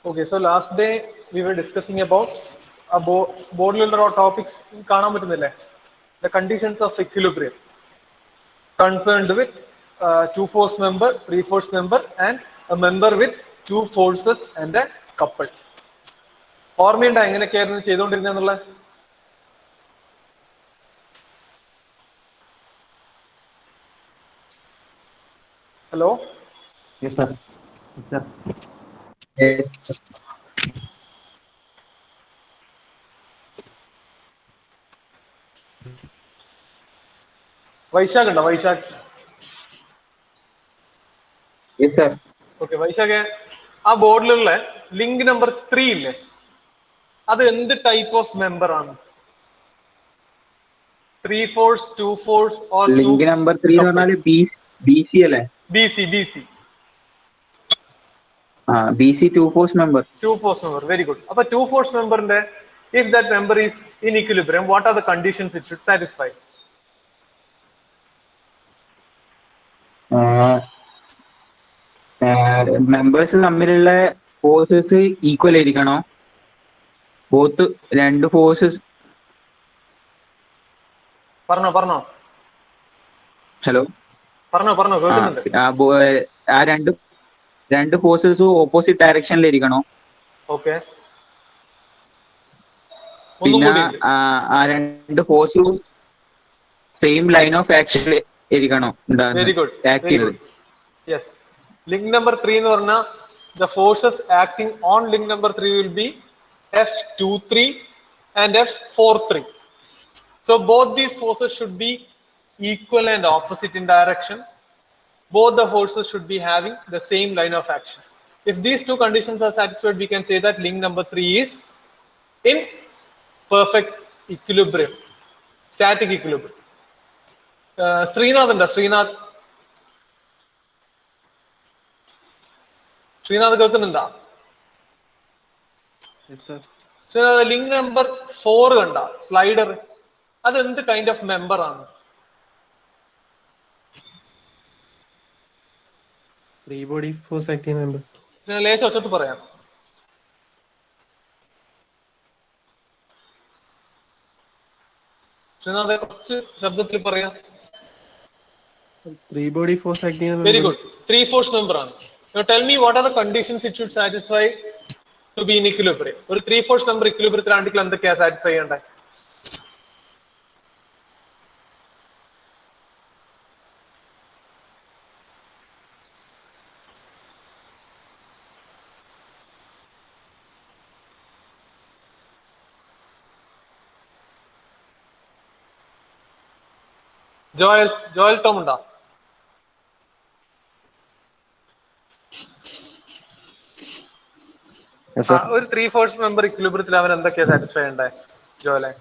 Okay, so last day we were discussing about a board topics കാണാൻ പറ്റുന്നില്ലേ? The conditions of equilibrium concerned with two force member, three force member, and a member with two forces and a couple. ഓർമ്മയുണ്ടോ എങ്ങനെയൊക്കെയായിരുന്നു ചെയ്തുകൊണ്ടിരുന്നുള്ള? Hello. Yes, sir. Yes, sir. Vaishakh ഉണ്ടോ? Vaishakh. Yes, sir. Okay, Vaishakh, ആ ബോർഡിലുള്ള link number 3 ഇല്ലേ, അത് എന്ത് type of member ആണ്? 3 force, 2 force or link number 3 എന്ന് പറഞ്ഞാൽ BC അല്ലേ? BC. BC 2 force member. 2 force member, very good. അപ്പൊ 2 force memberന്റെ if that member is in equilibrium, what are the conditions it should satisfy? Members തമ്മിലുള്ള forces equal ആയിരിക്കണോ? Both രണ്ട് forces. പറഞ്ഞോ. Hello, പറഞ്ഞോ, കേൾക്കുന്നുണ്ട്. ആ രണ്ട് ഫോഴ്സസും ഓപ്പോസിറ്റ് ഡയറക്ഷനിലിരിക്കണോ? ഓക്കെ. പിന്നെ ആ രണ്ട് ഫോഴ്സും സെയിം ലൈൻ ഓഫ് ആക്ഷനിൽ ഇരിക്കണോ? Very good. Yes. Link number 3 എന്ന് പറഞ്ഞാൽ the forces acting on link number 3 will be F23 and F43. So both these forces should be equal and opposite in direction. Both the forces should be having the same line of action. If these two conditions are satisfied, we can say that link number 3 is in perfect equilibrium, static equilibrium. Sreenath കേൾക്കുന്നുണ്ടോ? Link number 4 കണ്ട slider, അത് എന്ത് kind of member ആണ്? 3 body force acting member. ലേശം ഒച്ചത്ത് പറയാം. കുറച്ച് ശബ്ദത്തിൽ പറയാം. 3 body force acting member. Very good. 3 force member ആണ്. Now tell me what are the conditions it should satisfy to be in equilibrium? ഒരു 3 force member equilibrium എന്തൊക്കെയാ satisfy ചെയ്യണ്ടേ? ജോയൽ ടോം ഉണ്ടോ? ഒരു 3 ഫോഴ്സ് മെമ്പർ ഇക്വിലിബ്രിയത്തിൽ അവൻ എന്തൊക്കെയാ സാറ്റിസ്ഫൈ ചെയ്യണ്ടേ ജോലെ?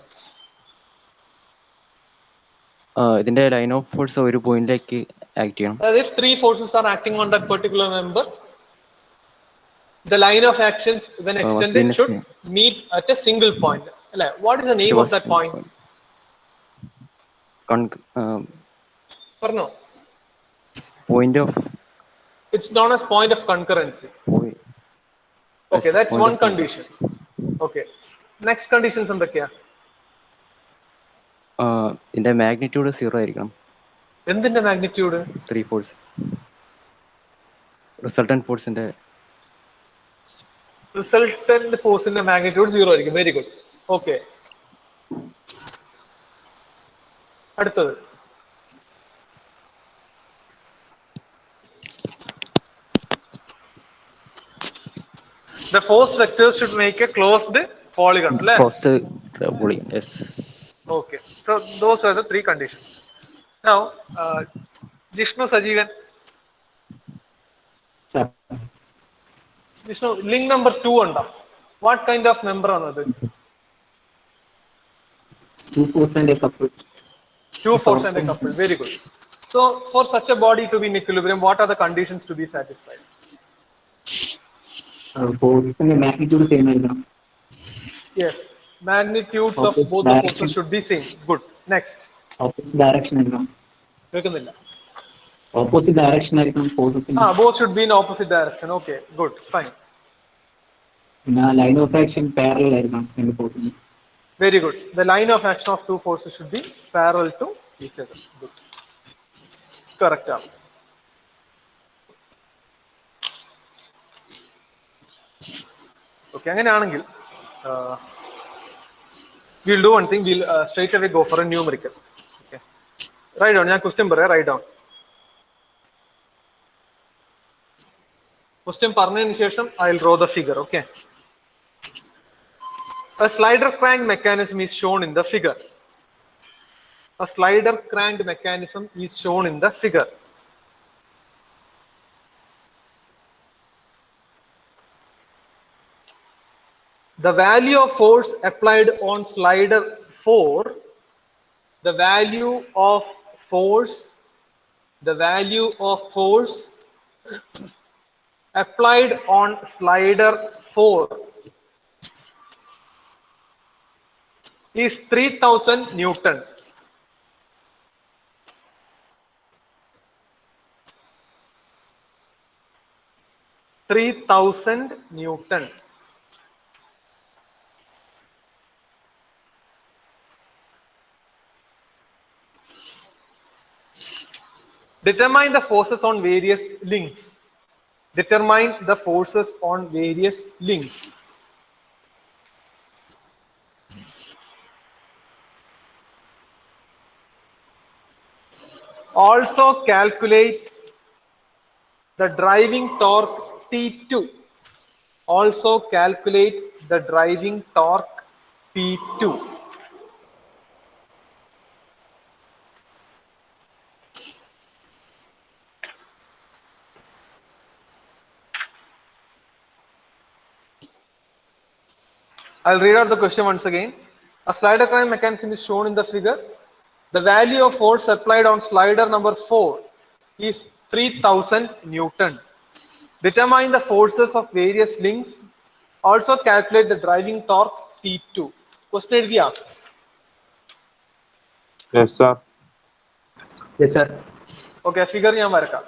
ഇതിന്റെ ലൈൻ ഓഫ് ഫോഴ്സ് ഒരു പോയിന്റിലേക്ക് ആക്ട് ചെയ്യണം. If 3 forces are acting on that particular member, the line of actions when extended should meet at a single point. What is the name of that point? പറഞ്ഞോ. Point of. It's known as point of concurrency. Okay, that's one condition. Okay, next conditions എന്തൊക്കെയാ? ഇതിന്റെ magnitude 0 ആയിരിക്കണം. എന്തിന്റെ magnitude? 3 force resultant ഫോഴ്സിന്റെ magnitude 0 ആയിരിക്കും. Very good. Okay, അടുത്തത്. The force vectors should make a closed polygon. Closed polygon, yes. Okay, so those are the 3 conditions. Now, Jishnu Sajeevan. Sir. Jishnu, link number 2 undo. What kind of member ആണ് അത്? 2 force and a couple. 2 force and a couple. Very good. So, for such a body to be in equilibrium, what are the conditions to be satisfied? Force and magnitude same ആയിരിക്കണം. Yes, magnitudes of both the forces should be same. Good. Next. Opposite direction ആയിരിക്കണം. കേൾക്കുന്നില്ല. Opposite direction ആയിരിക്കണം forces. Both should be in opposite direction. Okay, good, fine. പിന്നെ line of action parallel ആയിരിക്കണം രണ്ട് ഫോഴ്സിന്. Very good. The line of action of two forces should be parallel to each other. Good. Correct. Okay. അങ്ങനെയാണെങ്കിൽ we'll do one thing. We'll straight away go for a numerical. Okay. Write down. ഞാൻ question പറയാം. Write down. Question പറഞ്ഞതിന് ശേഷം I'll draw the figure. Okay. A slider crank mechanism is shown in the figure. A slider crank mechanism is shown in the figure. The value of force applied on slider 4, the value of force applied on slider 4 is 3000 Newton. Newton. Determine the forces on various links. Determine the forces on various links. Also calculate the driving torque T2. Also calculate the driving torque T2. I'll read out the question once again. A slider crank mechanism is shown in the figure. The value of force applied on slider number 4 is 3000 Newton. Determine the forces of various links. Also calculate the driving torque T2. Question എഴുതിയാ? Yes, sir. Yes, sir. Okay, figure ഞാൻ വരക്കാം.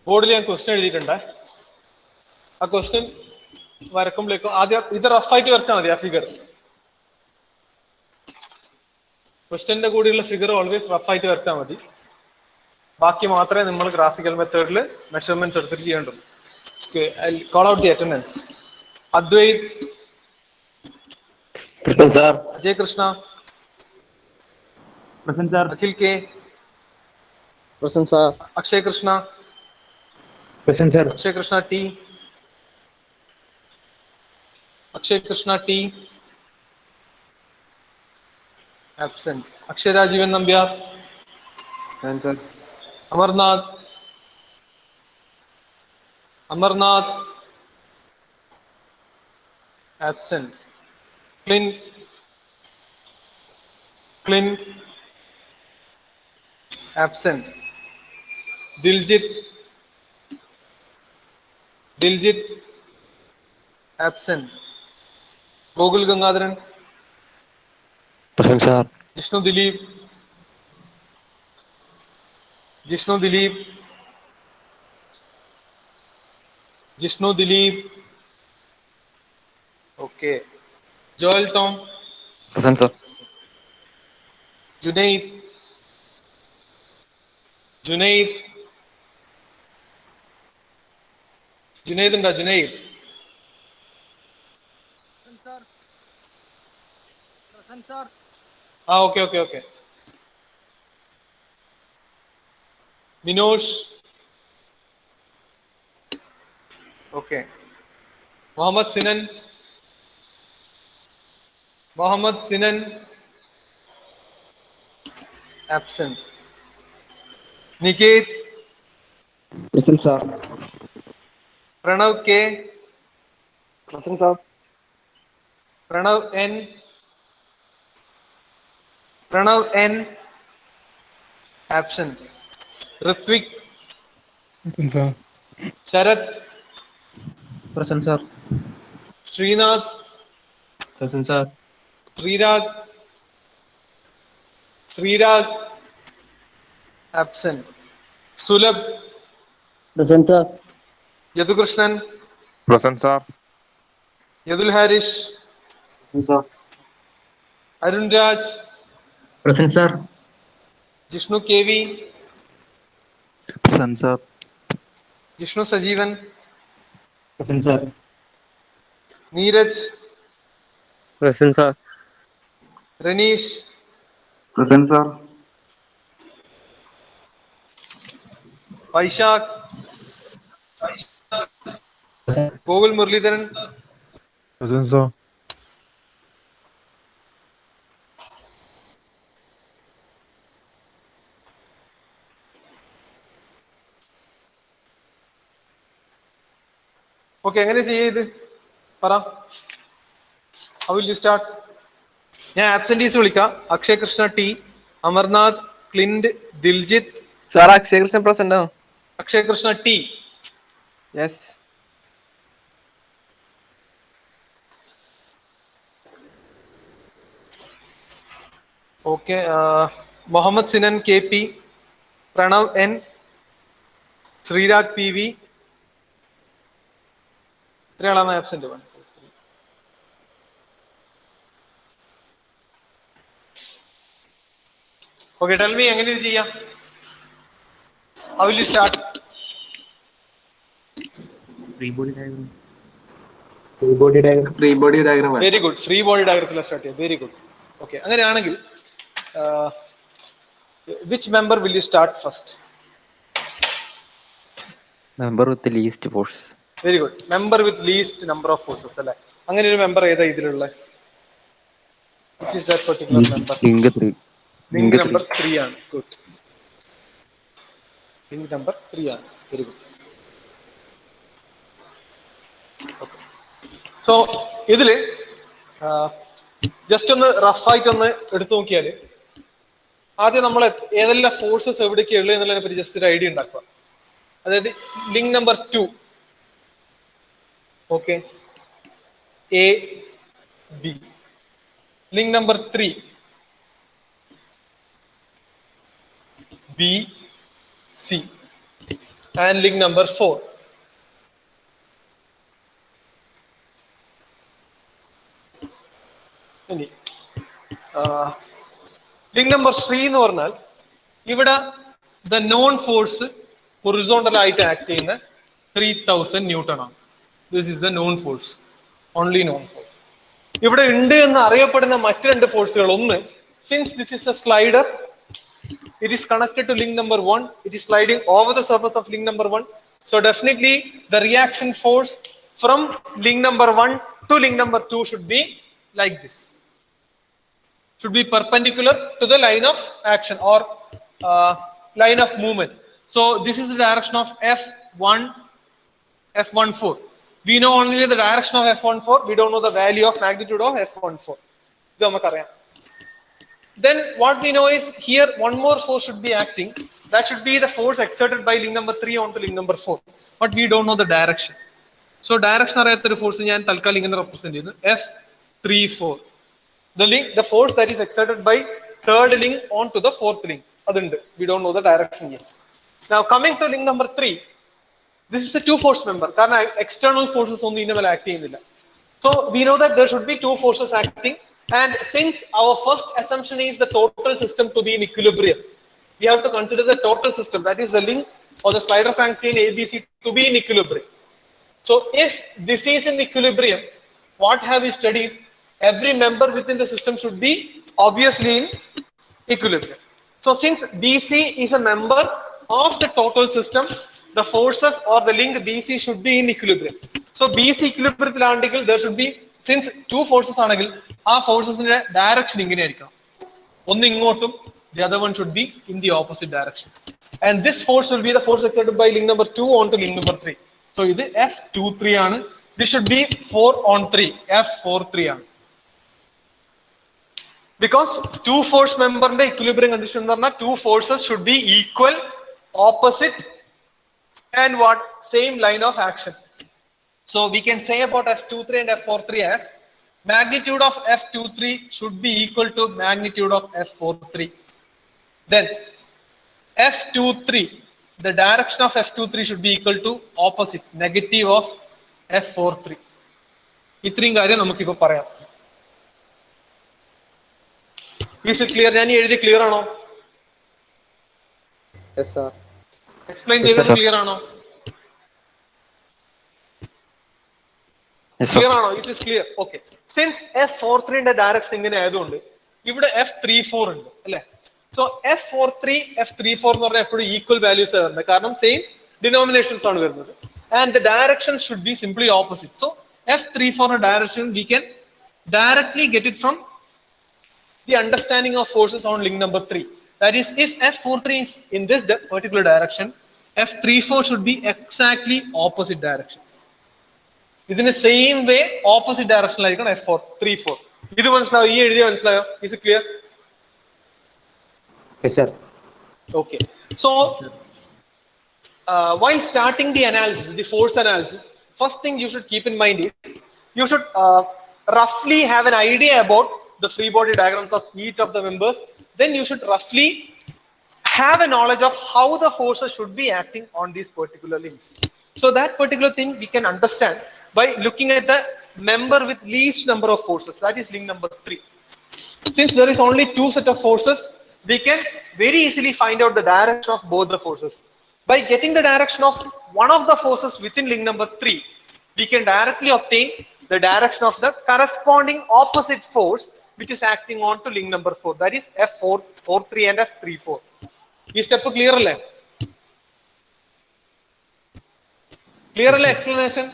ബോർഡിൽ ഞാൻ question എഴുതിയിട്ടുണ്ട്. ആ question വരക്കുമ്പോഴേക്കും ആദ്യം ഇത് റഫായിട്ട് വരച്ചാൽ മതി. ആ ഫിഗർ ക്വസ്റ്റ്യൻ്റെ കൂടെയുള്ള ഫിഗർ ഓൾവേസ് റഫായിട്ട് വരച്ചാൽ മതി. ബാക്കി മാത്രമേ നമ്മൾ ഗ്രാഫിക്കൽ മെത്തേഡിൽ മെഷർമെന്റ്സ് എടുത്തിട്ട് ചെയ്യേണ്ടുള്ളൂ. Call out the attendance. Advaith, Ajay Krishna, Akhil K, Akshay Krishna, Akshay Krishna T, Akshay Krishna T absent. Akshay Rajeevan Nambiar, Amarnath absent. Clint absent. Diljit absent. Gogul Gangadharan. Present, sir. Jishnu Dilip. Jishnu Dilip. Jishnu Dilip. Okay. Joel Tom. Present, sir. Junaid. Junaid. Junaid and Junaid. Present, sir. Okay. Minosh. Okay. Mohammed Sinan. Mohammed Sinan. Absent. Niket. Present, sir. Pranav K. Present, sir. Pranav N. Pranav N. Absent. Ritvik. Present, sir. Sharat. Present, sir. Srinath. Present, sir. Srirag. Srirag. Absent. Sulabh. Present, sir. Yadukrishnan. Present, sir. Yadul Harish. Present, sir. Arun Raj. Present, sir. Jishnu KV. Present, sir. Jishnu Sajeevan. Present, sir. Neeraj. Present, sir. Renish. Present, sir. Vaishak. Gogul Muralidharan. Present, sir. Okay, എങ്ങനെ ചെയ്യ ഇത് പറ. How will you start? ഞാൻ absentees വിളിക്കാം. Akshay Krishna T, Amarnath, Clint, Diljit. Sir Akshay Krishna present ആണോ? Akshay Krishna T. Yes. Okay. Muhammad Sinan K P, Pranav N, Sreerag P V. ഇത്രയാളാണ് absent. Okay, tell me എങ്ങനെ ഇത് ചെയ്യാം? How will you start? Free body diagram. Very good. Free body ഡയഗ്രത്തിലാണ് start ചെയ്യാം. Very good. Okay, അങ്ങനെയാണെങ്കിൽ which member will you start first? Member with the least force. Very good. Member with least number of forces അല്ലെ? അങ്ങനെ ഒരു member ഏതാ ഇതിലുള്ള? Which is that particular member? Link 3. Link number 3 ആണ്. Good. Link number 3 ആണ്. Very good. So ഇതില് just ഒന്ന് റഫായിട്ടൊന്ന് എടുത്തു നോക്കിയാൽ ആദ്യം നമ്മൾ ഏതെല്ലാം ഫോഴ്സസ് എവിടേക്ക് ഉള്ളത് എന്നുള്ളതിനെ പറ്റി ജസ്റ്റ് ഒരു ഐഡിയ ഉണ്ടാക്കുക. അതായത് link number 2, okay, A B. Link number 3, B C. And link number 4, ഇനി ലിങ്ക് നമ്പർ 3 എന്ന് പറഞ്ഞാൽ ഇവിടെ ദ നോൺ ഫോഴ്സ് ഹൊറിസോണ്ടൽ ആയിട്ട് ആക്ട് ചെയ്യുന്ന 3000 ന്യൂട്ടൺ ആണ്. This is the non force, only non force. ഇവിടെ ഉണ്ട് എന്ന് അറിയപ്പെടുന്ന മറ്റ് രണ്ട് ഫോഴ്സുകൾ, ഒന്ന്, since this is A slider, it is connected to link number 1, it is sliding over the surface of link number 1, so definitely the reaction force from link number 1 to link number 2 should be like this, should be perpendicular to the line of action or line of movement. So this is the direction of F14. We know only the direction of F14, we don't know the value of magnitude of F14. ഇത് നമുക്കറിയാം. Then what we know is here one more force should be acting. That should be the force exerted by link number 3 onto link number 4. But we don't know the direction. So direction അറിയാത്ത ഒരു force ഞാൻ തൽക്കാലം ഇങ്ങനെ represent ചെയ്യുന്നു. 3, 4. The force that is exerted by third link onto the fourth link. We don't know the direction yet. Now coming to link number 3, this is a two force member. Because external forces only acting. So we know that there should be two forces acting, and since our first assumption is the total system to be in equilibrium, we have to consider the total system, that is the link or the slider crank chain ABC, to be in equilibrium. So if this is in equilibrium, what have we studied? Every member within the system should be obviously in equilibrium. So since BC is a member of the total system, the forces or the link BC should be in equilibrium. So BC equilibrium, there should be, since two forces are, forces in a direction. The other one should be in the opposite direction. And this force will be the force exerted by link number 2 onto link number 3. So this is F23. This should be 4 on 3. F43. Because two force member in the equilibrium condition, two forces should be equal, opposite, and what? Same line of action. So we can say about F23 and F43 as magnitude of F23 should be equal to magnitude of F43. Then F23, the direction of F23 should be equal to opposite, negative of F43. Is it clear? Clear or no? Yes, sir. Explain clear or no? Yes, Clear sir. or no? Is this clear? Okay. Since F43 in the direction is F34. So F43, F34 are equal values. Same denominations. And the directions should be simply opposite. So F34 direction, we can directly get it from the understanding of forces on link number 3. That is, if F43 is in this particular direction, F34 should be exactly opposite direction. In the same way, opposite direction like F34. Is it clear? Yes, sir. Okay. So, while starting the analysis, the force analysis, first thing you should keep in mind is you should roughly have an idea about the free body diagrams of each of the members. Then you should roughly have a knowledge of how the forces should be acting on these particular links. So that particular thing we can understand by looking at the member with least number of forces, that is link number 3. Since there is only two set of forces, we can very easily find out the direction of both the forces. By getting the direction of one of the forces within link number 3, we can directly obtain the direction of the corresponding opposite force which is acting on to link number 4, that is F43 and F34. Is step clear? Clear explanation?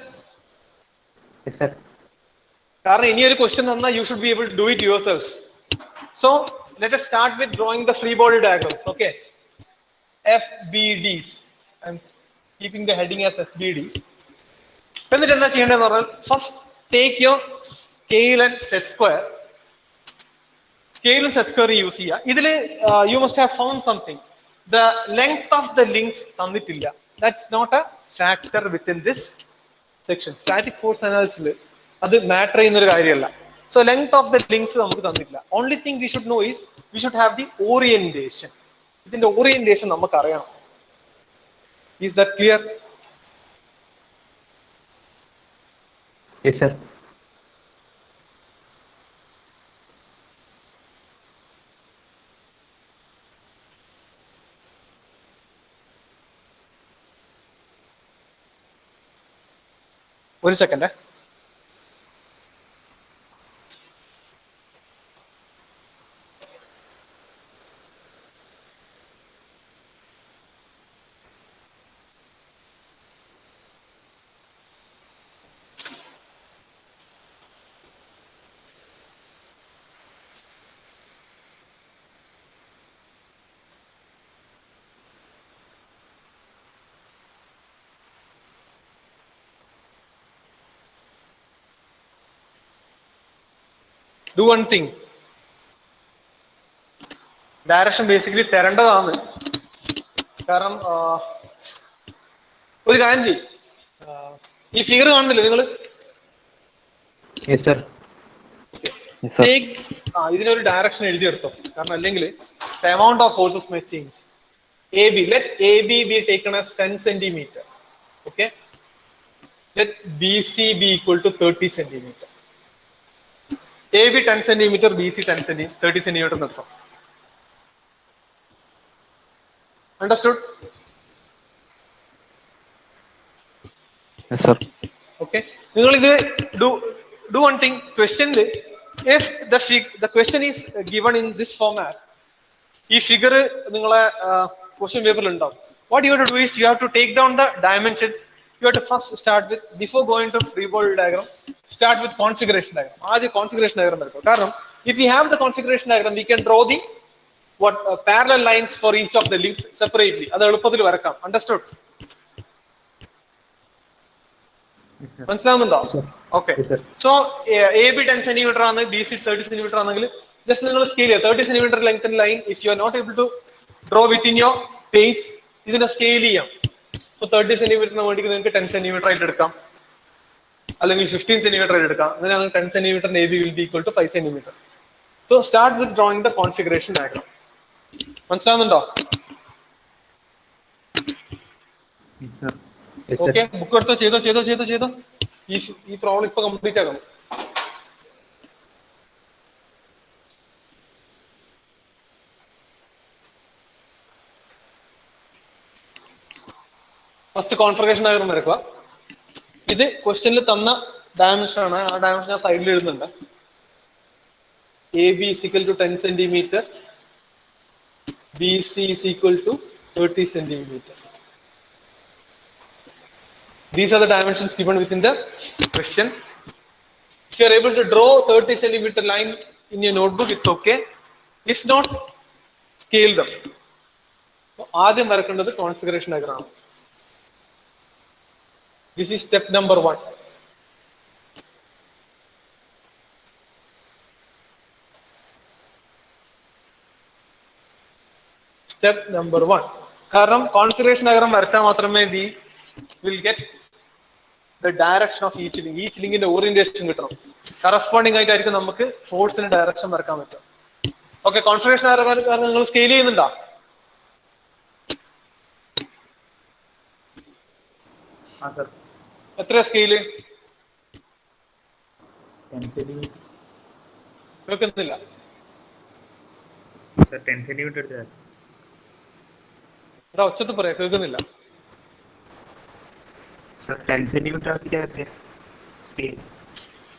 Yes, sir. Any question, you should be able to do it yourselves. So let us start with drawing the free body diagrams. Okay, FBDs. I'm keeping the heading as FBDs. First, take your scale and set square. Scale and set square use here. You must have found something. The length of the links, that's not a factor within this section. Static force analysis, that's matter in the area. So length of the links, only thing we should know is we should have the orientation. Within the orientation, is that clear? Yes, sir. One second. Do one thing. Direction basically Teranda. Karam if figure on the Yes, sir. Yes, sir. ഇതിനൊരു direction എഴുതിയെടുത്തോ, കാരണം അല്ലെങ്കിൽ the amount of forces may change. AB, let AB be taken as 10 centimeter. Okay, let BC be equal to 30 centimeter. AB 10 centimeter, BC 10 centimeter, 30 centimeter നടത്തും. Understood? Yes, sir. Okay, നിങ്ങൾ ഇത് do one thing. Question, if the question is given in this format, ഈ figure നിങ്ങളെ question പേപ്പറിൽ ഉണ്ടാവും. What you have to do is you have to take down the dimensions. You have to first start with, before going to free body diagram, start with configuration diagram. ആദ്യം configuration diagram എടുക്കും. കാരണം if we have the configuration diagram, we can draw the parallel lines for each of the links separately. അത് എളുപ്പത്തിൽ വരക്കാം. Understood? മനസ്സിലാവുന്നുണ്ടോ? Okay. So AB 10 centimeter ആണ്, BC 30 centimeter ആണെങ്കിൽ just നിങ്ങൾ സ്കെയിൽ ചെയ്യുക. 30 centimeter length line if you are not able to draw within your page, ഇതിനെ scale ചെയ്യാം. സോ 30 centimeter വേണ്ടി നിങ്ങൾക്ക് 10 centimeter ആയിട്ട് എടുക്കാം, അല്ലെങ്കിൽ 15 centimeter ആയിട്ട് എടുക്കാം. അങ്ങനെയാണ് 10 centimeter AB will be equal to 5 centimeter. So start with drawing the configuration diagram. മനസ്സിലാവുന്നുണ്ടോ? ഓക്കെ, ബുക്ക് എടുത്തോ, ചെയ്തോ. ഈ പ്രോബ്ലം ഇപ്പൊ കംപ്ലീറ്റ് ആക്കണം. ഫസ്റ്റ് കോൺഫിഗറേഷൻ ഡയഗ്രം വരക്കുക. ഇത് ക്വസ്റ്റ്യനിൽ തന്ന ഡയമെൻഷൻ ആണ്. ആ ഡയമെൻഷൻ ഞാൻ സൈഡിൽ എഴുതുന്നുണ്ട്. AB is equal to 10 centimeter, BC is equal to 30 centimeter. These are the dimensions given within the question. If you are able to draw 30 centimeter line in your notebook, it's okay. If not, scale them. ആദ്യം വരക്കേണ്ടത് configuration diagram. This is step number 1. Step number 1. കാരണം configuration diagram വരച്ചാൽ മാത്രമേ we will get the direction of each link. Each ലിങ്കിന്റെ orientation കിട്ടണം. Corresponding ആയിട്ടായിരിക്കും നമുക്ക് ഫോഴ്സിന് ഡയറക്ഷൻ വരക്കാൻ പറ്റും. ഓക്കെ, കോൺഫിഗറേഷൻ ഡയഗ്രം നിങ്ങൾ സ്കെയിൽ ചെയ്യുന്നുണ്ടോ? എത്ര സ്കെയില് കേൾക്കുന്നില്ല? 10 centimeter എടാ ഒച്ചത്ത് പറയാ, കേൾക്കുന്നില്ല. 10 centimeter scale.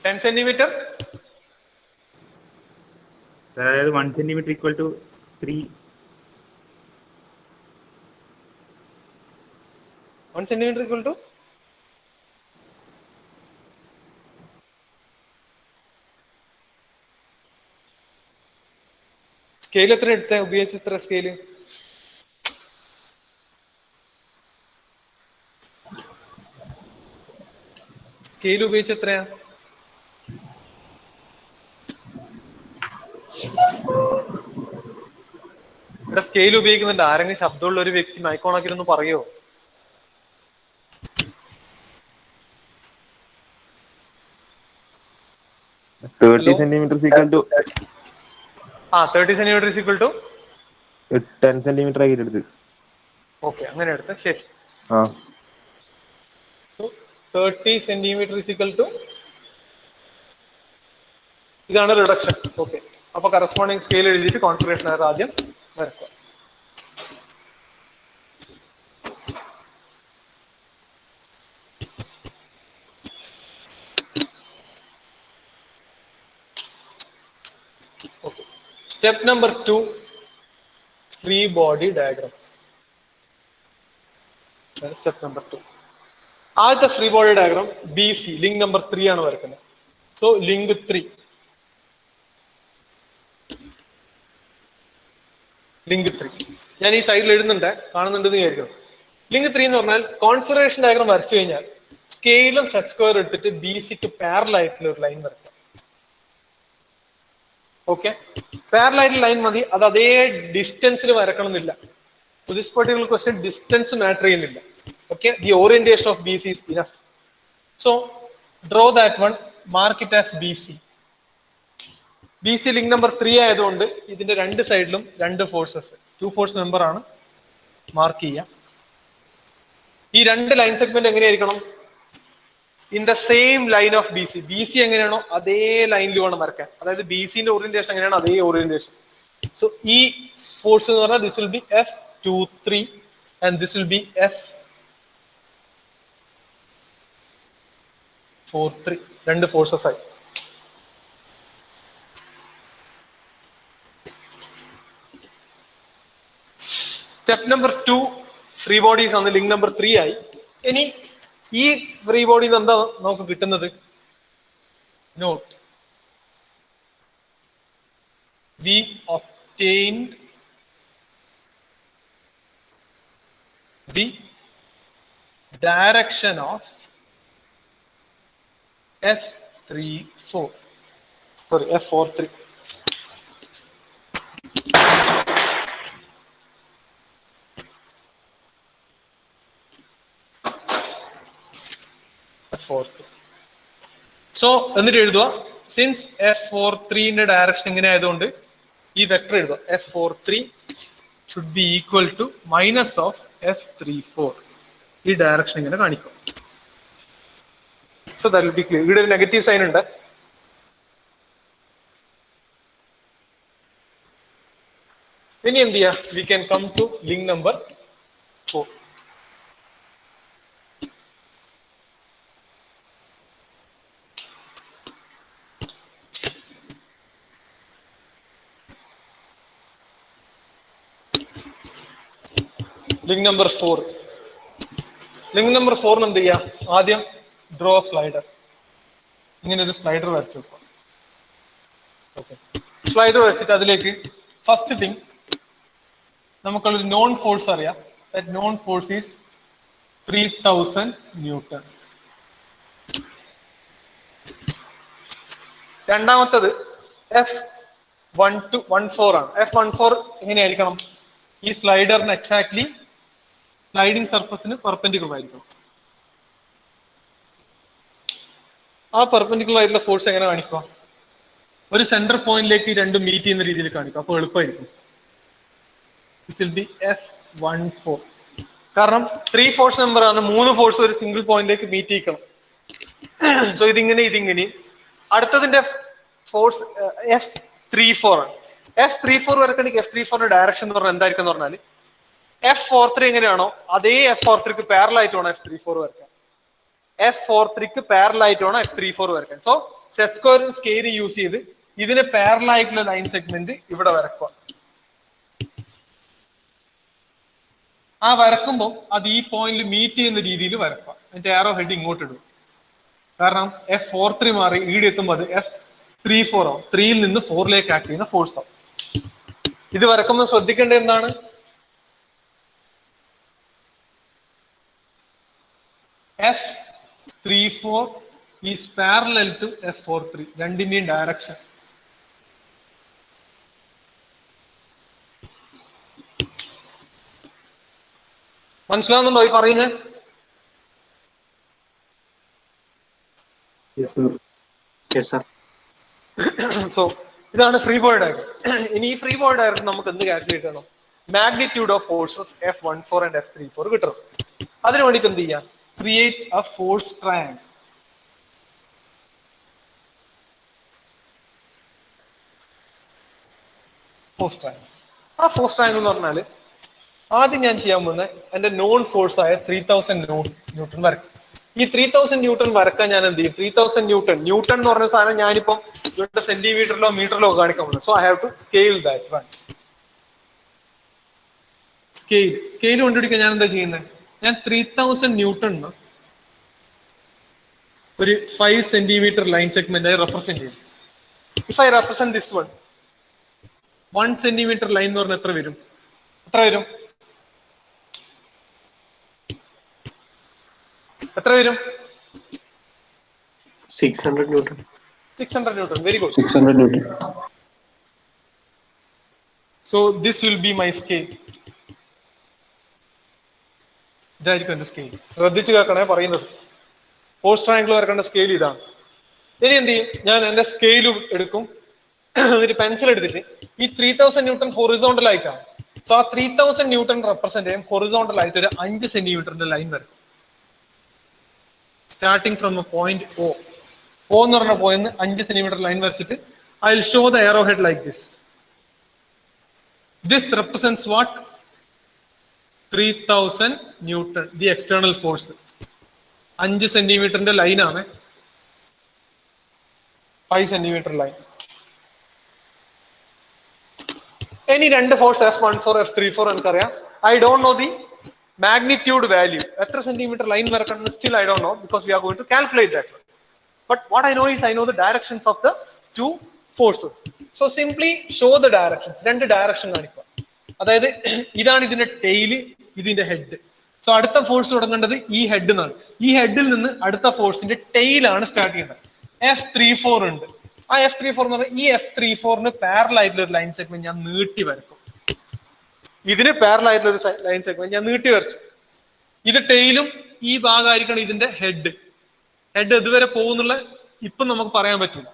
10 centimeter, അതായത് 1 centimeter equal to 3. 1 centimeter equal to scale എത്ര എടുത്ത ഉപയോഗിച്ച എത്ര സ്കെയില്? സ്കെയിൽ ഉപയോഗിച്ച എത്രയാ? ഇവിടെ സ്കെയിൽ ഉപയോഗിക്കുന്നുണ്ട്. ആരെങ്കിലും ശബ്ദമുള്ള ഒരു വ്യക്തി മൈക്ക് ഓൺ ആക്കിയിട്ടൊന്ന് പറയോ? Thirty centimeters equal to 30 centimeter is equal to 10 centimeter ആക്കി എടുത്ത്. ഓക്കെ, അങ്ങനെ എടുത്ത ശരി. ആ 30 centimeter is equal to, ഇതാണ് റിഡക്ഷൻ. ഓക്കെ, അപ്പൊ കറസ്പോണ്ടിങ് സ്കെയിൽ എഴുതിയിട്ട് കോൺഫിഗറേഷൻ ആദ്യം വരക്കുക. Okay. Step number 2, free body diagrams. That is step number 2. ആദ്യത്തെ free body diagram BC link number 3 ആണ് വരക്കുന്നത്. സോ ലിങ്ക് 3, ഞാൻ ഈ സൈഡിൽ എഴുതുന്നുണ്ട്, കാണുന്നുണ്ടെന്ന് വിചാരിക്കണം. ലിങ്ക് 3 എന്ന് പറഞ്ഞാൽ കോൺഫിഗറേഷൻ ഡയഗ്രാം വരച്ചു കഴിഞ്ഞാൽ സ്കെയിലും സെറ്റ് സ്ക്വയർ എടുത്തിട്ട് BCക്ക് പാരലൽ ആയിട്ടുള്ള ഒരു ലൈൻ വരയ്ക്കാം. ഓക്കെ, പാരലൽ ആയിട്ടുള്ള ലൈൻ മതി. അത് അതേ ഡിസ്റ്റൻസിൽ വരക്കണം എന്നില്ല. This particular question distance matter ചെയ്യുന്നില്ല. Okay, the orientation of BC is enough. So draw that one, mark it as BC. B C link number 3 ആയതുകൊണ്ട് ഇതിന്റെ രണ്ട് സൈഡിലും രണ്ട് ഫോഴ്സസ്, 2 ഫോഴ്സ് മെമ്പർ ആണ് മാർക്ക് ചെയ്യാം. ഈ രണ്ട് ലൈൻ സെഗ്മെന്റ് എങ്ങനെയായിരിക്കണം? In the same line of B C. B C എങ്ങനെയാണോ അതേ ലൈനിൽ വേണം വരയ്ക്കാൻ. അതായത് ബി സിന്റെ ഓറിയന്റേഷൻ എങ്ങനെയാണോ അതേ ഓറിയന്റേഷൻ. സോ ഈ ഫോഴ്സ് എന്ന് പറഞ്ഞാൽ this will be F23 and this will be F43. രണ്ട് ഫോഴ്സസ് ആയി. സ്റ്റെപ്പ് നമ്പർ 2 ഫ്രീ ബോഡീസ് ആണ് ലിങ്ക് നമ്പർ 3 ആയി. ഇനി ഈ ഫ്രീ ബോഡിയിൽ എന്താ നമുക്ക് കിട്ടുന്നത്? Note we obtained the direction of F43. So എന്നിട്ട് എഴുതുക, സിൻസ് F43ന്റെ ഡയറക്ഷൻ ഇങ്ങനെ ആയതുകൊണ്ട് ഈ വെക്ടർ എഴുതുക, F43 should be equal to minus of F34. ഈ ഡയറക്ഷൻ ഇങ്ങനെ കാണിക്കും. So that will be clear. ഇവിടെ ഒരു നെഗറ്റീവ് സൈൻ ഉണ്ട്. ഇനി എന്ത് ചെയ്യാം? We can come to link number 4. Link number 4. Link number 4 എന്ത് ചെയ്യാം? ആദ്യം ഡ്രോ സ്ലൈഡർ. ഇങ്ങനെ ഒരു സ്ലൈഡർ വരച്ചു വെക്കാം. ഓക്കെ, സ്ലൈഡർ വരച്ചിട്ട് അതിലേക്ക് ഫസ്റ്റ് തിങ് നമുക്കുള്ളൊരു നോൺ ഫോഴ്സ് അറിയാം. That non force is 3000 newton. രണ്ടാമത്തത് F14 ആണ്. F14 എങ്ങനെയായിരിക്കണം? ഈ സ്ലൈഡറിന് എക്സാക്ട്ലി സ്ലൈഡിംഗ് സർഫസിന് പെർപെൻഡിക്കുലർ ആയിരിക്കും. ആ പെർപെൻഡിക്കുലർ ആയിട്ടുള്ള ഫോഴ്സ് എങ്ങനെ കാണിക്കുക? ഒരു സെന്റർ പോയിന്റിലേക്ക് രണ്ടും മീറ്റ് ചെയ്യുന്ന രീതിയിൽ കാണിക്കും. അപ്പോൾ എളുപ്പമായിരിക്കും. This will B F14. കാരണം 3 ഫോഴ്സ് മെമ്പർ ആണ്, 3 ഫോഴ്സ് ഒരു സിംഗിൾ പോയിന്റിലേക്ക് മീറ്റ് ചെയ്യിക്കണം. സോ ഇതിങ്ങനെ. അടുത്തതിന്റെ ഫോഴ്സ് F34 ആണ്. F34 വരക്കണെങ്കിൽ F34ന്റെ ഡയറക്ഷൻ എന്ന് പറഞ്ഞാൽ എന്തായിരിക്കും എന്ന് പറഞ്ഞാൽ F43 എങ്ങനെയാണോ അതേ F43ക്ക് പാരലൽ ആയിട്ട് വേണം F34 വരയ്ക്കാൻ. F43ക്ക് പാരലൽ ആയിട്ട് വേണം F34 വരയ്ക്കാൻ. സോ സെറ്റ് സ്ക്വയറും സ്കെയിലും യൂസ് ചെയ്ത് ഇതിന് പാരലൽ ആയിട്ടുള്ള ലൈൻ സെഗ്മെന്റ് ഇവിടെ വരക്കുക. ആ വരക്കുമ്പോൾ അത് ഈ പോയിന്റിൽ മീറ്റ് ചെയ്യുന്ന രീതിയിൽ വരക്കുക. എന്നിട്ട് ആരോ ഹെഡ് ഇങ്ങോട്ട് ഇടും. കാരണം F43 മാറി ഈട് എത്തുമ്പോൾ അത് F34 ആവും. 3യിൽ നിന്ന് 4ലേക്ക് ആക്ട് ചെയ്യുന്ന ഫോഴ്സ് ആവും. ഇത് വരക്കുമ്പോൾ ശ്രദ്ധിക്കേണ്ടത് എന്താണ്? F34 is parallel to F43. രണ്ടിന്റെയും ഡയറക്ഷൻ. മനസ്സിലാവുന്നുണ്ടോ ഈ പറയുന്നത്? സോ ഇതാണ് ഫ്രീ ബോഡി ഡയഗ്രം. ഇനി ഈ ഫ്രീ ബോഡി ഡയഗ്രം നമുക്ക് എന്ത് കാൽക്കുലേറ്റ് ചെയ്യണം? Magnitude of forces F14 and F34 കിട്ടണം. അതിനു വേണ്ടിയിട്ട് എന്ത് ചെയ്യാം? Create a force triangle. Force triangle. ആ ഫോഴ്സ് ട്രയാങ്കിൾ എന്ന് പറഞ്ഞാൽ ആദ്യം ഞാൻ ചെയ്യാൻ പോകുന്നത് എന്റെ നോൺ ഫോഴ്സ് ആയ 3000 ന്യൂട്ടൺ വരക്കും. ഈ 3000 ന്യൂട്ടൺ വരക്കാൻ ഞാൻ എന്ത് ചെയ്യും? 3000 ന്യൂട്ടൺ എന്ന് പറഞ്ഞ സാധനം ഞാനിപ്പം ഇവിടെ സെന്റിമീറ്ററിലോ മീറ്ററിലോ കാണിക്കാൻ പോകുന്നത്. So I have to scale that one. Scale കണ്ടുപിടിക്കാൻ ഞാൻ എന്താ ചെയ്യുന്നത്? ഞാൻ 3000 ന്യൂട്ടൺ ഒരു 5 സെന്റിമീറ്റർ ലൈൻ സെഗ്മെന്റ് റെപ്രസെന്റ് ചെയ്യും. If I represent this 1 centimetre line എന്ന് പറഞ്ഞാൽ എത്ര വരും? 600 newton. 600 newton. Very good. 600 newton. So this will be my scale. ഇതായിരിക്കും എന്റെ സ്കെയിൽ. ശ്രദ്ധിച്ചു കേൾക്കണേ പറയുന്നത്. ഫോഴ്സ് ട്രയാങ്കിൾ വരക്കേണ്ട സ്കെയിൽ ഇതാണ്. ഇനി എന്ത് ചെയ്യും? ഞാൻ എന്റെ സ്കെയിൽ എടുക്കും. ഒരു പെൻസിൽ എടുത്തിട്ട് ഈ 3000 ന്യൂട്ടൺ ഹൊറിസോണ്ടൽ ആയിട്ടാണ്. സോ ആ 3000 ന്യൂട്ടൺ റെപ്രസെന്റ് ചെയ്യും ഹൊറിസോണ്ടൽ ആയിട്ട് ഒരു 5 സെന്റിമീറ്ററിന്റെ ലൈൻ വരും. സ്റ്റാർട്ടിങ് ഫ്രം പോയിന്റ് O എന്ന് പറഞ്ഞ പോയിന്റ് 5 സെന്റിമീറ്റർ ലൈൻ വരച്ചിട്ട് I will show the arrow head like this. This represents what? 3000 Newton, the external force. 5 സെന്റിമീറ്ററിന്റെ ലൈൻ ആണ്, 5 സെന്റിമീറ്റർ ലൈൻ. ഇനി രണ്ട് ഫോഴ്സ് F14 F34 എനിക്കറിയാം. I don't know the magnitude value, എത്ര centimetre line വരക്കണം still I don't know because we are going to calculate that. But what I know is I know the directions of the two forces. So simply show the directions. രണ്ട് direction കാണിക്കുക. അതായത് ഇതാണ് ഇതിന്റെ tail, ഇതിന്റെ head. So അടുത്ത force തുടങ്ങേണ്ടത് ഈ head എന്നാണ്. ഈ ഹെഡിൽ നിന്ന് അടുത്ത ഫോഴ്സിന്റെ ടെയിലാണ് സ്റ്റാർട്ട് ചെയ്യുന്നത്. F34 ഉണ്ട്. ആ F34 എന്ന് പറഞ്ഞാൽ ഈ F34 പാരലൽ ആയിട്ടുള്ള ഒരു ലൈൻ സെഗ്മെന്റ് ഞാൻ നീട്ടി വരക്കും. ഇതിന് പാരലൽ ആയിട്ടുള്ള ഒരു ലൈൻ സെഗ്മെന്റ് ഞാൻ നീട്ടി വരച്ചു. ഇത് ടെയിലും ഈ ഭാഗമായിരിക്കണം ഇതിന്റെ ഹെഡ്. ഹെഡ് ഇതുവരെ പോകുന്നുള്ള ഇപ്പം നമുക്ക് പറയാൻ പറ്റില്ല.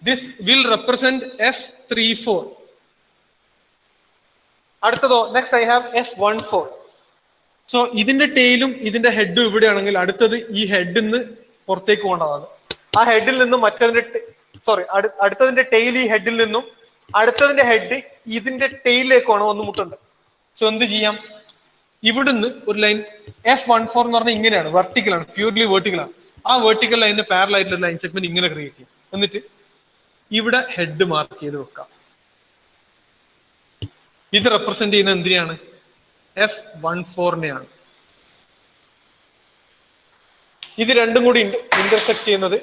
This will represent F34. അടുത്തതോ next I have F14. So ഇതിന്റെ ടെയിലും ഇതിന്റെ ഹെഡും ഇവിടെയാണെങ്കിൽ അടുത്തത് ഈ ഹെഡിൽ നിന്ന് പുറത്തേക്ക് പോകേണ്ടതാണ്. ആ ഹെഡിൽ നിന്നും അടുത്തതിന്റെ ടെയിൽ ഈ ഹെഡിൽ നിന്നും അടുത്തതിന്റെ ഹെഡ് ഇതിന്റെ ടെയിലേക്കാണ് വന്ന് മുട്ടുണ്ട്. സോ എന്ത് ചെയ്യാം, ഇവിടുന്ന് ഒരു ലൈൻ F14 എന്ന് പറഞ്ഞാൽ ഇങ്ങനെയാണ്, വെർട്ടിക്കലാണ്, പ്യൂർലി വെർട്ടിക്കലാണ്. ആ വെർട്ടിക്കൽ ലൈനിന് പാരലൽ ആയിട്ടുള്ള ലൈൻ സെഗ്മെന്റ് ഇങ്ങനെ ക്രിയേറ്റ് ചെയ്യും. എന്നിട്ട് ഇവിടെ ഹെഡ് മാർക്ക് ചെയ്ത് വെക്കാം. ഇത് റെപ്രസെന്റ് ചെയ്യുന്ന എന്തിനാണ്? F14നെയാണ്. ഇത് രണ്ടും കൂടി ഇന്റർസെക്ട് ചെയ്യുന്നത്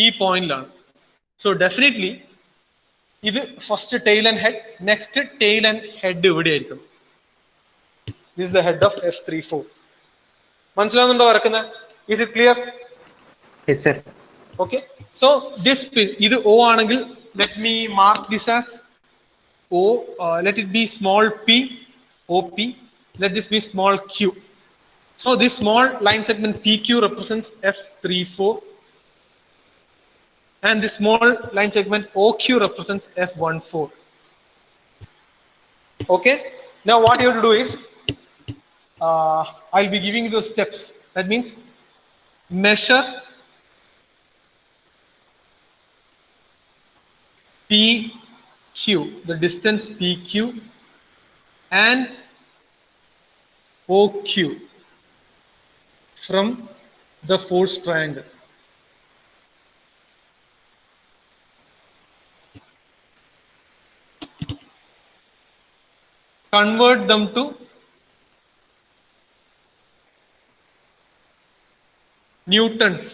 ഈ പോയിന്റിലാണ്. സോ ഡെഫിനറ്റ്ലി ഇത് first tail and head, next tail and head ഇവിടെ ആയിരിക്കും. This is the head of F34. മനസ്സിലാവുന്നുണ്ടോ വരക്കുന്നത്? Is it clear? Yes, sir. Okay. So this ഇത് O ആണെങ്കിൽ let me mark this as O. Let it be small p, OP. Let this be small q. So this small line segment PQ represents F34. And this small line segment OQ represents F14. Okay. Now what you have to do is, I'll be giving you those steps. That means measure PQ, the distance PQ and OQ from the force triangle. Convert them to newtons,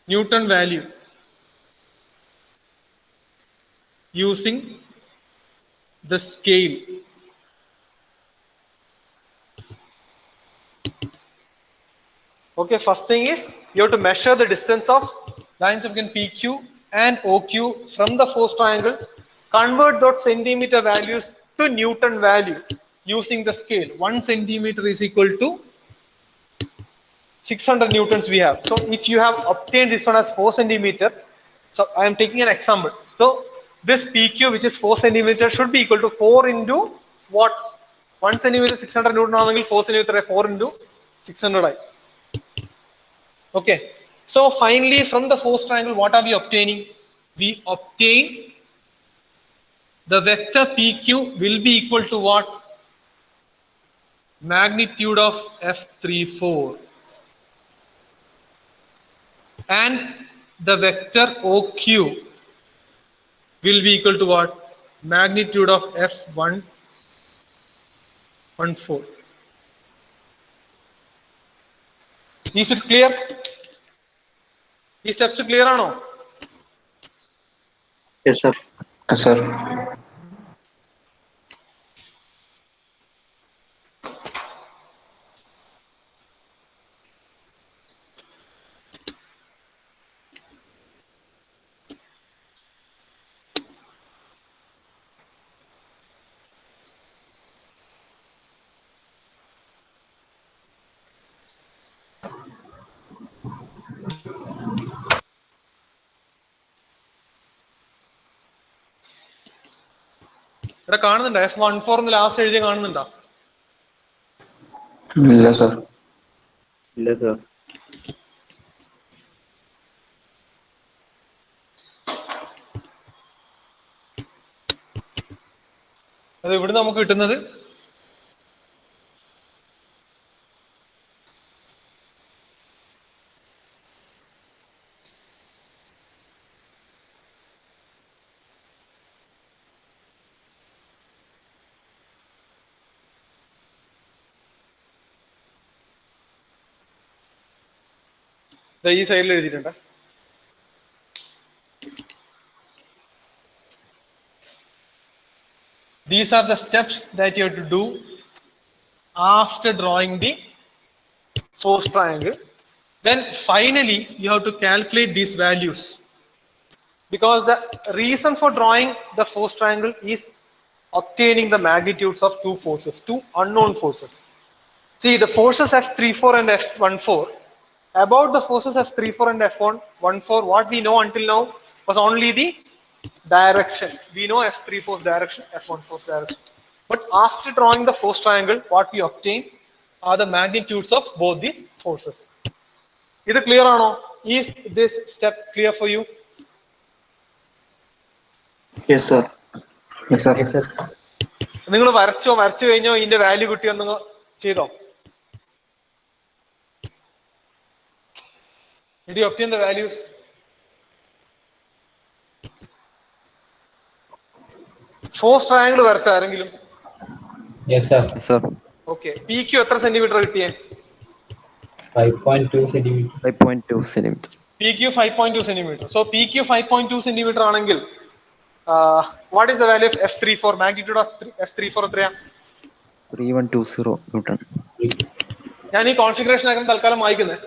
Newton value using the scale. Okay, first thing is you have to measure the distance of line segment PQ and OQ from the force triangle. Convert those centimeter values to Newton value using the scale. 1 centimeter is equal to 600 newtons we have. So if you have obtained this one as 4 centimeter, so I am taking an example. So this PQ, which is 4 centimeter, should be equal to 4 into what? 1 centimeter 600 newton ആണെങ്കിൽ 4 centimeter 4 into 600 Okay. So finally from the force triangle, what are we obtaining? We obtain the vector PQ will be equal to what? Magnitude of F34. And the vector OQ will be equal to what? Magnitude of F14. Is it clear? These steps clear or no? Yes, sir. Yes, sir. ഇവിടെ കാണുന്നുണ്ടോ F14 എന്ന് last എഴുതിയ കാണുന്നുണ്ടോ? ഇല്ല sir. ഇല്ല sir. അത് ഇവിടെ നമുക്ക് കിട്ടുന്നത് ഈ സൈഡിൽ എഴുതിയിട്ടുണ്ട്. These are the steps that you have to do after drawing the force triangle. Then finally you have to calculate these values, because the reason for drawing the force triangle is obtaining the magnitudes of two forces, two unknown forces. See, the forces F34 and F14. About the forces F34 and F14, what we know until now was only the direction. We know F34's direction, F14's direction. But after drawing the force triangle, what we obtain are the magnitudes of both these forces. Is it clear or no? Is this step clear for you? Yes, sir. Yes, sir. Yes, sir. നിങ്ങൾ വരച്ചു കഴിഞ്ഞോ ഇതിന്റെ value കിട്ടിയോ ചെയ്തോ? Did you obtain the values? Force triangle വരച്ച ആരെങ്കിലും? Yes, sir. Sir. Okay. PQ എത്ര centimetre കിട്ടിയേ? 5.2 centimeter. 5.2 centimeter. PQ 5.2 centimeter. So PQ 5.2 centimeter ആണെങ്കിൽ what is the value of F34? Magnitude of F34 എത്രയാ? 3120 Newton. ഞാൻ ഈ കോൺഫിഗറേഷൻ ആക്കാൻ തൽക്കാലം വായിക്കുന്നത്.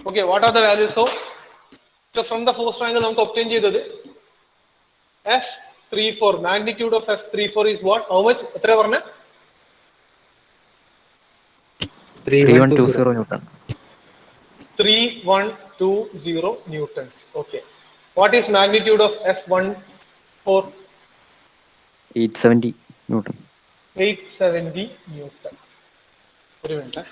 Okay, what are the values? So from the force triangle നമുക്ക് obtain ചെയ്തത് F34, magnitude of F34 is what? How much? എത്ര പറഞ്ഞ? 3120 Newton. 3120 newtons. Okay. What is magnitude of F14? 870 Newton. 870 newton. ഒരു മിനിറ്റ്.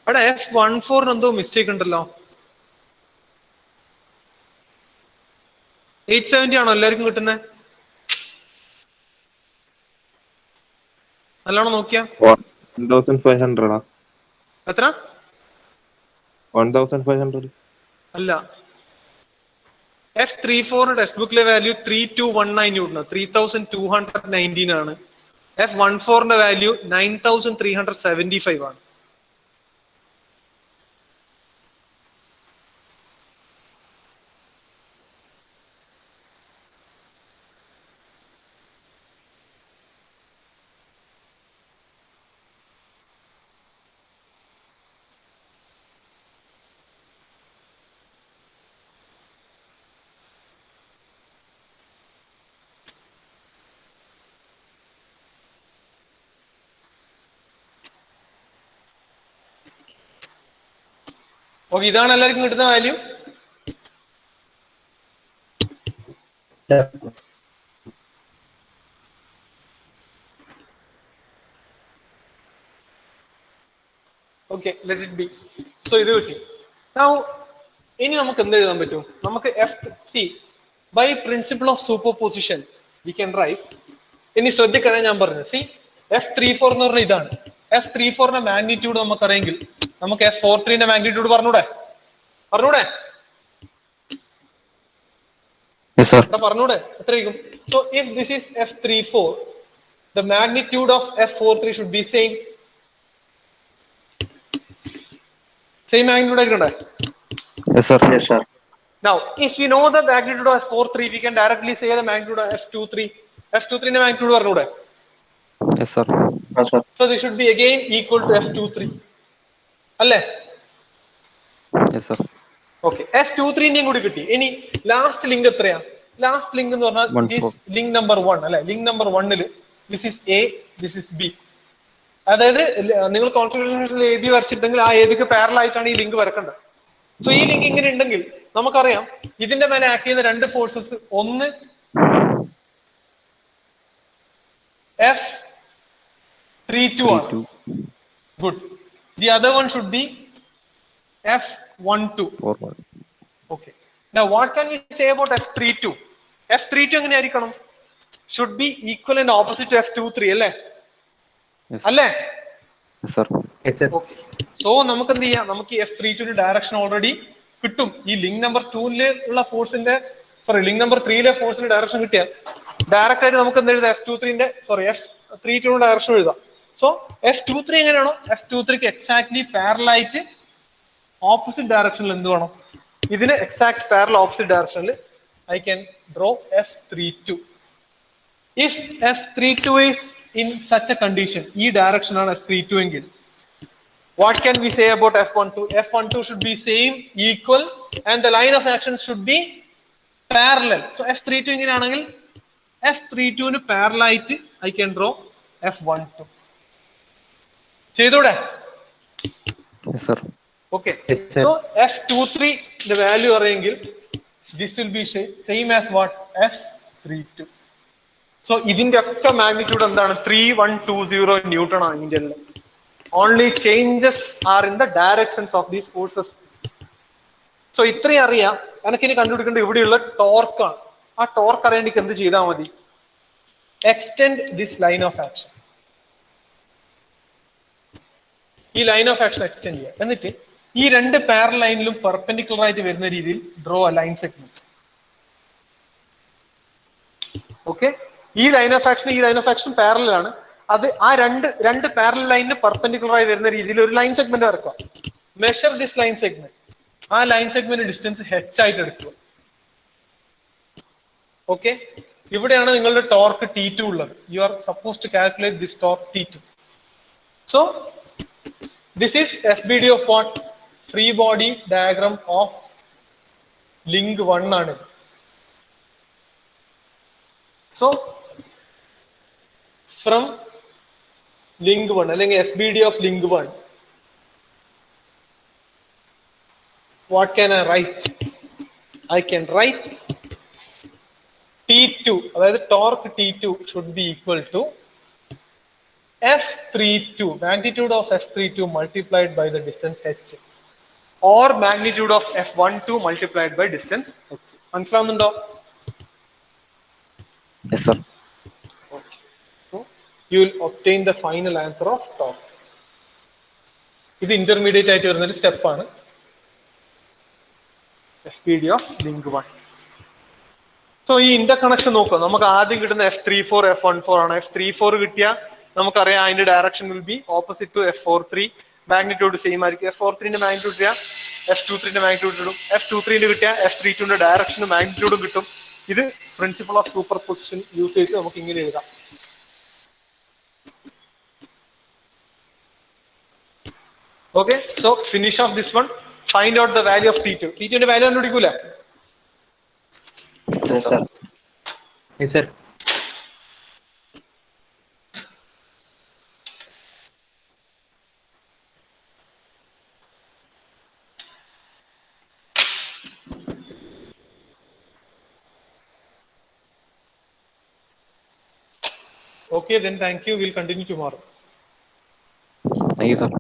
അവിടെ F14 എന്തോ mistake ഉണ്ടല്ലോ. 870 ആണോ എല്ലാവർക്കും കിട്ടുന്നത്? നല്ലോണം നോക്കിയാ 1500 എത്ര? 1500 അല്ല, F34 ടെക്സ്റ്റ് ബുക്കിലെ വാല്യൂ 3219 ന്യൂട്ടൺ, 3219 ആണ്. F14 വാല്യൂ 9375 ആണ്. ഓക്കെ, ഇതാണ് എല്ലാവർക്കും കിട്ടുന്ന value. Okay, let it be. So ഇത് കിട്ടി. Now ഇനി നമുക്ക് എന്ത് എഴുതാൻ പറ്റും? നമുക്ക് by principle of superposition we can write. ഇനി ശ്രദ്ധിക്കണം, ഞാൻ പറഞ്ഞത് F34 എന്ന് പറഞ്ഞാൽ ഇതാണ്. F34 മാഗ്നിറ്റ്യൂഡ് നമുക്കറിയെങ്കിൽ നമുക്ക് F43 മാഗ്നിറ്റ്യൂഡ് പറഞ്ഞൂടെ? Yes, sir. പറഞ്ഞൂടെ? എത്രയായിരിക്കും? So if this is F34, the magnitude of F43 should be same magnitude ആയിരിക്കണ്ടേ? Yes, sir. Yes, sir. Now if we know the magnitude of F43, we can directly say the magnitude of F23. F23 ന്റെ magnitude പറഞ്ഞൂടെ? Yes sir. So this should be again equal to F23 അല്ലേ? Yes sir. Okay, F23 ന്റെയും കൂടി കിട്ടി. ഇനി last link എത്രയാ? Last link എന്ന് പറഞ്ഞാൽ ലിങ്ക് നമ്പർ 1 അല്ലെ? Link number 1 this is A, this is B. അതായത് നിങ്ങൾ കോൺഫിഗറേഷനിൽ എ ബി വരച്ചിട്ടുണ്ടെങ്കിൽ ആ എ ബിക്ക് പാരലൽ ആയിട്ടാണ് ഈ ലിങ്ക് വരക്കേണ്ടത്. സോ ഈ ലിങ്ക് ഇങ്ങനെ ഉണ്ടെങ്കിൽ നമുക്കറിയാം ഇതിന്റെ മേലെ ആക്ട് ചെയ്യുന്ന രണ്ട് ഫോഴ്സസ്, ഒന്ന് F32 ആണ്. Good. The other one should be F12. Okay. Now what can we say about F32? F32 എങ്ങനെയായിരിക്കണം? Should be equal and opposite to F23 അല്ലേ? അല്ലേ? Yes sir. Okay. So നമുക്ക് എന്ത് ചെയ്യാം? നമുക്ക് F32 ന്റെ ഡയറക്ഷൻ ഓൾറെഡി കിട്ടും. ഈ ലിങ്ക് നമ്പർ 2 ഉള്ള ഫോഴ്സിന്റെ ലിങ്ക് നമ്പർ 3 ഫോഴ്സിന്റെ ഡയറക്ഷൻ കിട്ടിയാൽ ഡയറക്റ്റ് ആയിട്ട് നമുക്ക് എന്ത് എഴുതാം? F32 ന്റെ ഡയറക്ഷൻ എഴുതാം. സോ F23 എങ്ങനെയാണോ F23ക്ക് എക്സാക്ട്ലി പാരലൽ ആയിട്ട് ഓപ്പോസിറ്റ് ഡയറക്ഷനിൽ എന്ത് വേണം? ഇതിന് എക്സാക്ട് പാരലൽ ഓപ്പോസിറ്റ് ഡയറക്ഷനിൽ I can draw F32. If F32 is in such a condition, ഈ ഡയറക്ഷൻ ആണ് F32 എങ്കിൽ, what can we say about F12? F12 should be same, equal, and the line of action should be parallel. So F32 ഇങ്ങനെയാണെങ്കിൽ F32 ന് parallel ആയിട്ട് I can draw F12. ചെയ്തൂടെ? Yes sir. Okay, so F23 the value arrangel, this will be same as what? F32. So ഇതിന്റെ ഒക്കെ magnitude എന്താണ്? 3120 newton ആണ് ഇതിന്റെ. Only changes are in the directions of these forces. So ഇത്രയും അറിയാം. എനിക്കിനി കണ്ടുപിടിക്കേണ്ട ഇവിടെയുള്ള ടോർക്കാണ്. ആ ടോർക്ക് അറിയാൻ എന്ത് ചെയ്താൽ മതി? Extend this line of action. ഈ ലൈൻ ഓഫ് ആക്ഷൻ എക്സ്റ്റെൻഡ് ചെയ്യാം. എന്നിട്ട് ഈ രണ്ട് പാരലൽ ലൈനിലും പെർപെൻഡിക്കുലർ ആയിട്ട് വരുന്ന രീതിയിൽ draw A line segment. Okay, ഈ ലൈൻ ഓഫ് ആക്ഷൻ പാരലൽ ആണ്. അത് ആ രണ്ട് പാരലൽ ലൈനിന് പെർപെൻഡിക്കുലർ ആയി വരുന്ന രീതിയിൽ ഒരു ലൈൻ സെഗ്മെന്റ് വരക്കുക. Measure this line segment. ആ ലൈൻ സെഗ്മെന്റ് ഡിസ്റ്റൻസ് h ആയിട്ട് എടുക്കുക. ഓക്കെ, ഇവിടെയാണ് നിങ്ങളുടെ ടോർക്ക് T2 ഉള്ളത്. You are suppose to calculate this torque T2. So this is FBD of what? Free body diagram of link 1 ആണ്. So from link 1 അല്ലെങ്കിൽ FBD of link 1, what can I write? I can write T2, അതായത് torque T2 should be equal to F32, magnitude of F32 multiplied by the distance h, or magnitude of F12 multiplied by distance h. മനസ്സിലാവുന്നുണ്ടോ? Yes sir. Okay. So you will obtain the final answer of torque. ഇത് intermediate ആയിട്ട് വരുന്ന ഒരു step ആണ്. FBD of link 1. So ഈ Inter connection നോക്കുക. നമുക്ക് ആദ്യം കിട്ടുന്ന F34 F14 ആണ്. F34 കിട്ടിയ നമുക്കറിയാം അതിന്റെ direction will be opposite to F43. Magnitude same ആയിരിക്കും. F43 മാഗ്നിറ്റ്യൂഡ് കിട്ടിയ F23 മാഗ്നിറ്റ്യൂഡ് കിട്ടും. F23 കിട്ടിയ F32 ഡയറക്ഷനും മാഗ്നിറ്റ്യൂഡും കിട്ടും. ഇത് principle of superposition use ചെയ്ത് നമുക്ക് ഇങ്ങനെ എഴുതാം. Okay, so finish of this one. Find out the value of T2. T2 value കണ്ടുപിടിക്കൂല? Yes, sir. Yes, sir. Okay, then thank you. We'll continue tomorrow. Thank you, sir.